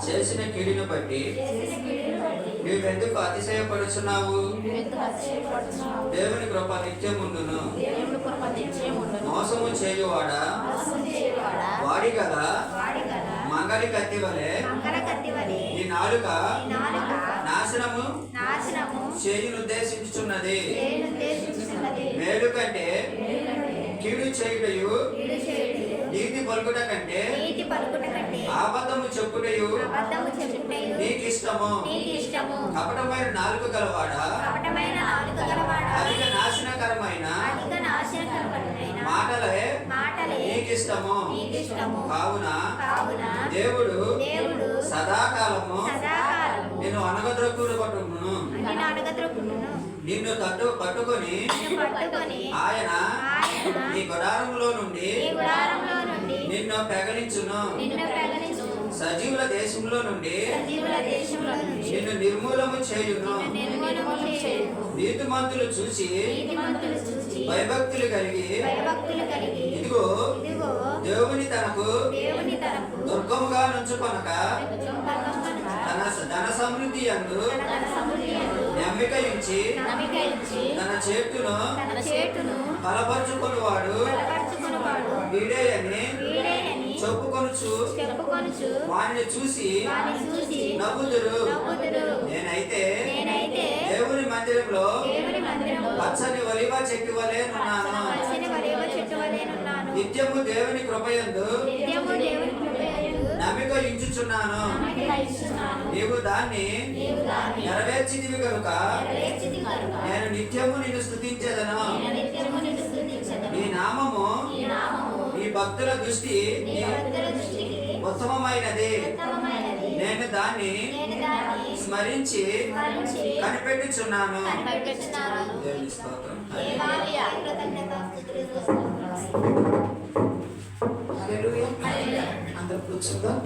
చేసిన కీడును బట్టి నీవెందుకు అతిశయపడుచున్నావు? దేవుని కృప నిత్యముండును. మోసము చేయువాడా వాడి కదా మంగలి కత్తి వలె నీ నాలుక నాశనము చేయునుద్దేశించుచున్నది. మేలు కంటే కీడు చేయుటయు నీతి పలుకుట కంటే అబద్ధము చెప్పుటయు నీకిష్టము. కపటమైన నాలుక గలవాడా అధిక నాశనకరమైన మాటలే నీకిష్టము. కావున దేవుడు సదాకాలము నిన్ను అనగద్రొక్కును, నిన్ను పట్టుకొని ఆయన నీ గుడారములో నుండి నిన్ను పెగలించును. సజీవుల దేశంలో నుండి నిన్ను నిర్మూలము చేయును. నీతిమంతులు చూసి భయభక్తులు కలిగి ఇదిగో దేవుని తనకు దుర్గముగా నుంచుకొనక తన ధన సమృద్ధి యందు నమ్మికయించి తన చేతును బలపరుచుకొనువాడు వీడే అని చెప్పుకొనుచు వారిని చూసి నవ్వుదురు. నేనైతే దేవుని మందిరంలో పచ్చని ఒలివ చెట్టు వలె నున్నాను. నిత్యము దేవుని కృపయందు నమ్మిక ఇంచుచున్నాను. నీవు దాన్ని నెరవేర్చిదివి కనుక నేను నిత్యము నిన్ను స్తుతించెదను. నీ నామము నీ భక్తుల దృష్టి ఉత్తమమైనది. నేను దాన్ని స్మరించి కనిపెట్టుచున్నాను. దేవుని స్తోత్రం. అందరూ కూర్చుందాం.